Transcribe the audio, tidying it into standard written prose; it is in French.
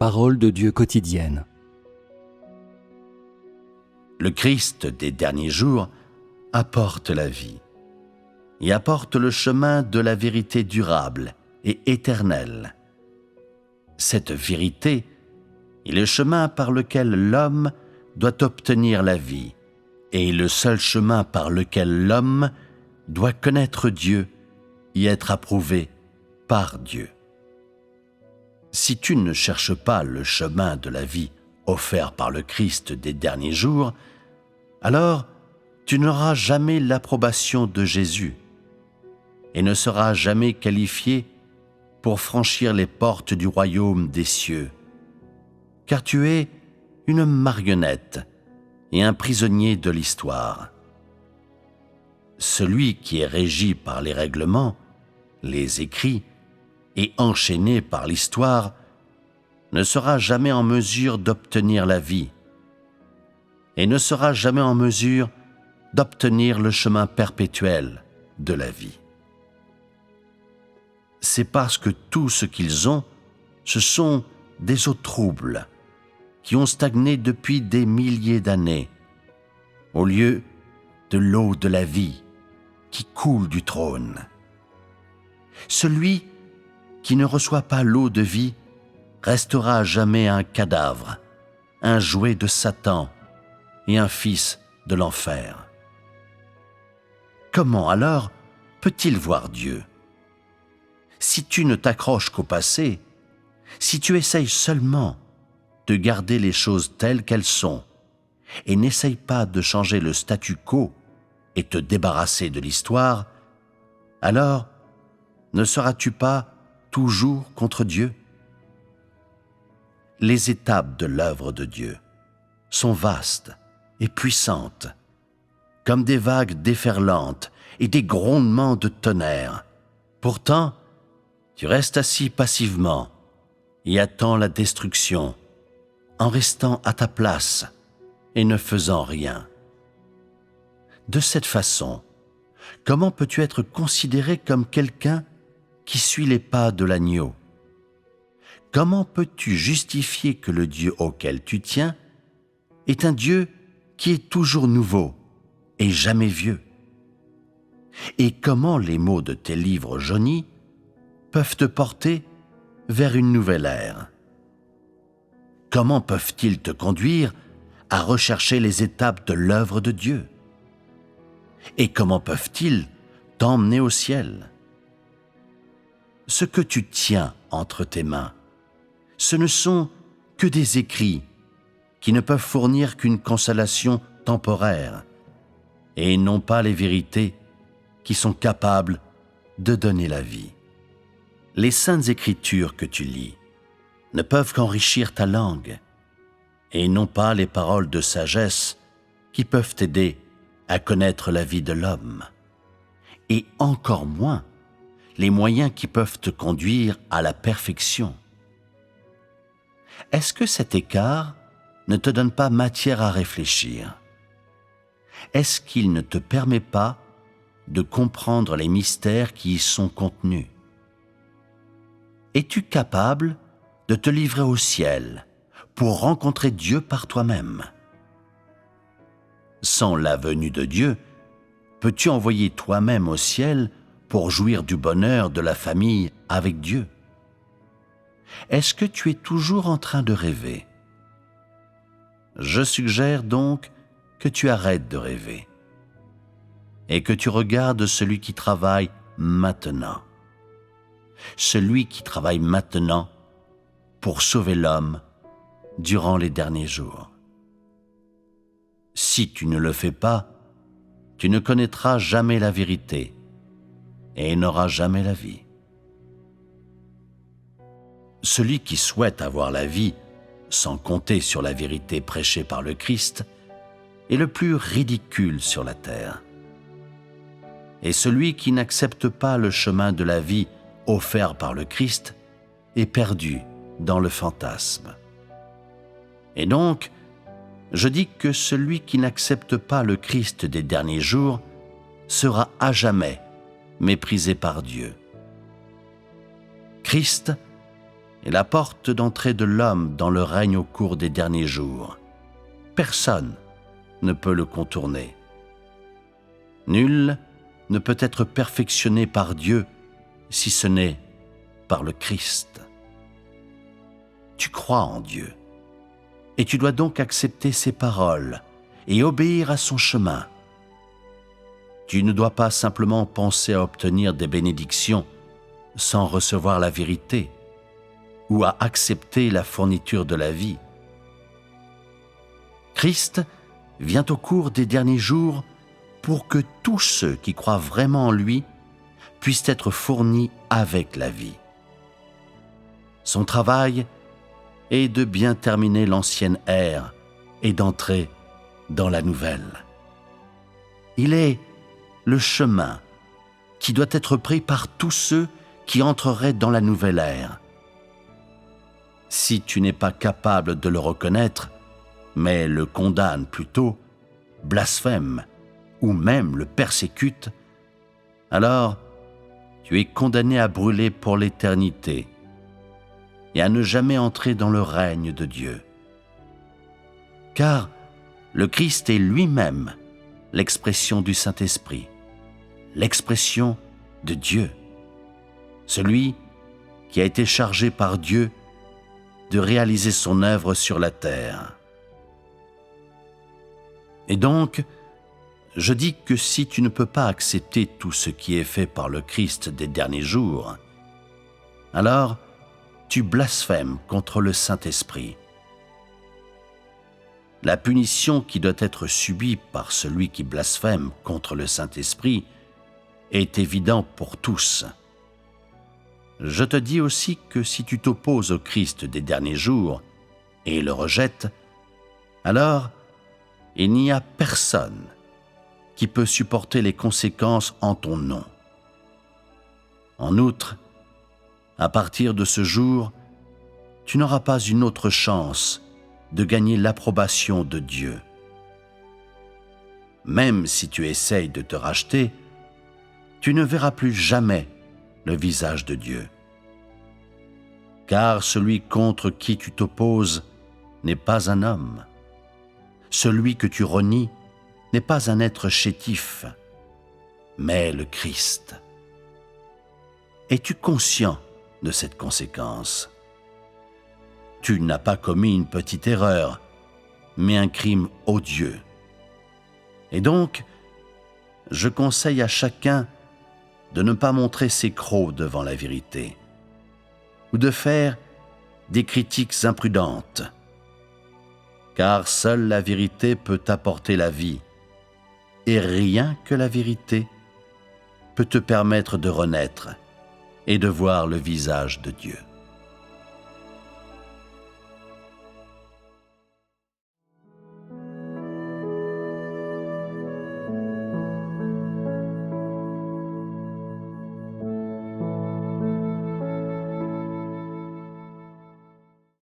Parole de Dieu quotidienne. Le Christ des derniers jours apporte la vie et apporte le chemin de la vérité durable et éternelle. Cette vérité est le chemin par lequel l'homme doit obtenir la vie et le seul chemin par lequel l'homme doit connaître Dieu et être approuvé par Dieu. Si tu ne cherches pas le chemin de la vie offert par le Christ des derniers jours, alors tu n'auras jamais l'approbation de Jésus et ne seras jamais qualifié pour franchir les portes du royaume des cieux, car tu es une marionnette et un prisonnier de l'histoire. Celui qui est régi par les règlements, les écrits et enchaîné par l'histoire ne sera jamais en mesure d'obtenir la vie et ne sera jamais en mesure d'obtenir le chemin perpétuel de la vie. C'est parce que tout ce qu'ils ont, ce sont des eaux troubles qui ont stagné depuis des milliers d'années, au lieu de l'eau de la vie qui coule du trône. Celui qui ne reçoit pas l'eau de vie restera à jamais un cadavre, un jouet de Satan et un fils de l'enfer. Comment alors peut-il voir Dieu? Si tu ne t'accroches qu'au passé, si tu essayes seulement de garder les choses telles qu'elles sont et n'essayes pas de changer le statu quo et te débarrasser de l'histoire, alors ne seras-tu pas toujours contre Dieu? Les étapes de l'œuvre de Dieu sont vastes et puissantes, comme des vagues déferlantes et des grondements de tonnerre. Pourtant, tu restes assis passivement et attends la destruction, en restant à ta place et ne faisant rien. De cette façon, comment peux-tu être considéré comme quelqu'un qui suit les pas de l'agneau? Comment peux-tu justifier que le Dieu auquel tu tiens est un Dieu qui est toujours nouveau et jamais vieux? Et comment les mots de tes livres jaunis peuvent te porter vers une nouvelle ère? Comment peuvent-ils te conduire à rechercher les étapes de l'œuvre de Dieu? Et comment peuvent-ils t'emmener au ciel? Ce que tu tiens entre tes mains, ce ne sont que des écrits qui ne peuvent fournir qu'une consolation temporaire et non pas les vérités qui sont capables de donner la vie. Les saintes écritures que tu lis ne peuvent qu'enrichir ta langue et non pas les paroles de sagesse qui peuvent t'aider à connaître la vie de l'homme, et encore moins les moyens qui peuvent te conduire à la perfection. Est-ce que cet écart ne te donne pas matière à réfléchir? Est-ce qu'il ne te permet pas de comprendre les mystères qui y sont contenus? Es-tu capable de te livrer au ciel pour rencontrer Dieu par toi-même? Sans la venue de Dieu, peux-tu envoyer toi-même au ciel pour jouir du bonheur de la famille avec Dieu? Est-ce que tu es toujours en train de rêver? Je suggère donc que tu arrêtes de rêver et que tu regardes celui qui travaille maintenant. Celui qui travaille maintenant pour sauver l'homme durant les derniers jours. Si tu ne le fais pas, tu ne connaîtras jamais la vérité et n'auras jamais la vie. Celui qui souhaite avoir la vie sans compter sur la vérité prêchée par le Christ est le plus ridicule sur la terre. Et celui qui n'accepte pas le chemin de la vie offert par le Christ est perdu dans le fantasme. Et donc, je dis que celui qui n'accepte pas le Christ des derniers jours sera à jamais méprisé par Dieu. Christ est la porte d'entrée de l'homme dans le règne au cours des derniers jours. Personne ne peut le contourner. Nul ne peut être perfectionné par Dieu si ce n'est par le Christ. Tu crois en Dieu et tu dois donc accepter ses paroles et obéir à son chemin. Tu ne dois pas simplement penser à obtenir des bénédictions sans recevoir la vérité ou à accepter la fourniture de la vie. Christ vient au cours des derniers jours pour que tous ceux qui croient vraiment en lui puissent être fournis avec la vie. Son travail est de bien terminer l'ancienne ère et d'entrer dans la nouvelle. Il est le chemin qui doit être pris par tous ceux qui entreraient dans la nouvelle ère. Si tu n'es pas capable de le reconnaître, mais le condamne plutôt, blasphème ou même le persécute, alors tu es condamné à brûler pour l'éternité et à ne jamais entrer dans le règne de Dieu. Car le Christ est lui-même l'expression du Saint-Esprit, l'expression de Dieu, celui qui a été chargé par Dieu de réaliser son œuvre sur la terre. Et donc, je dis que si tu ne peux pas accepter tout ce qui est fait par le Christ des derniers jours, alors tu blasphèmes contre le Saint-Esprit. La punition qui doit être subie par celui qui blasphème contre le Saint-Esprit est évidente pour tous. Je te dis aussi que si tu t'opposes au Christ des derniers jours et le rejettes, alors il n'y a personne qui peut supporter les conséquences en ton nom. En outre, à partir de ce jour, tu n'auras pas une autre chance de gagner l'approbation de Dieu. Même si tu essayes de te racheter, tu ne verras plus jamais le visage de Dieu. Car celui contre qui tu t'opposes n'est pas un homme. Celui que tu renies n'est pas un être chétif, mais le Christ. Es-tu conscient de cette conséquence? Tu n'as pas commis une petite erreur, mais un crime odieux. Et donc, je conseille à chacun de ne pas montrer ses crocs devant la vérité, ou de faire des critiques imprudentes, car seule la vérité peut apporter la vie, et rien que la vérité peut te permettre de renaître et de voir le visage de Dieu.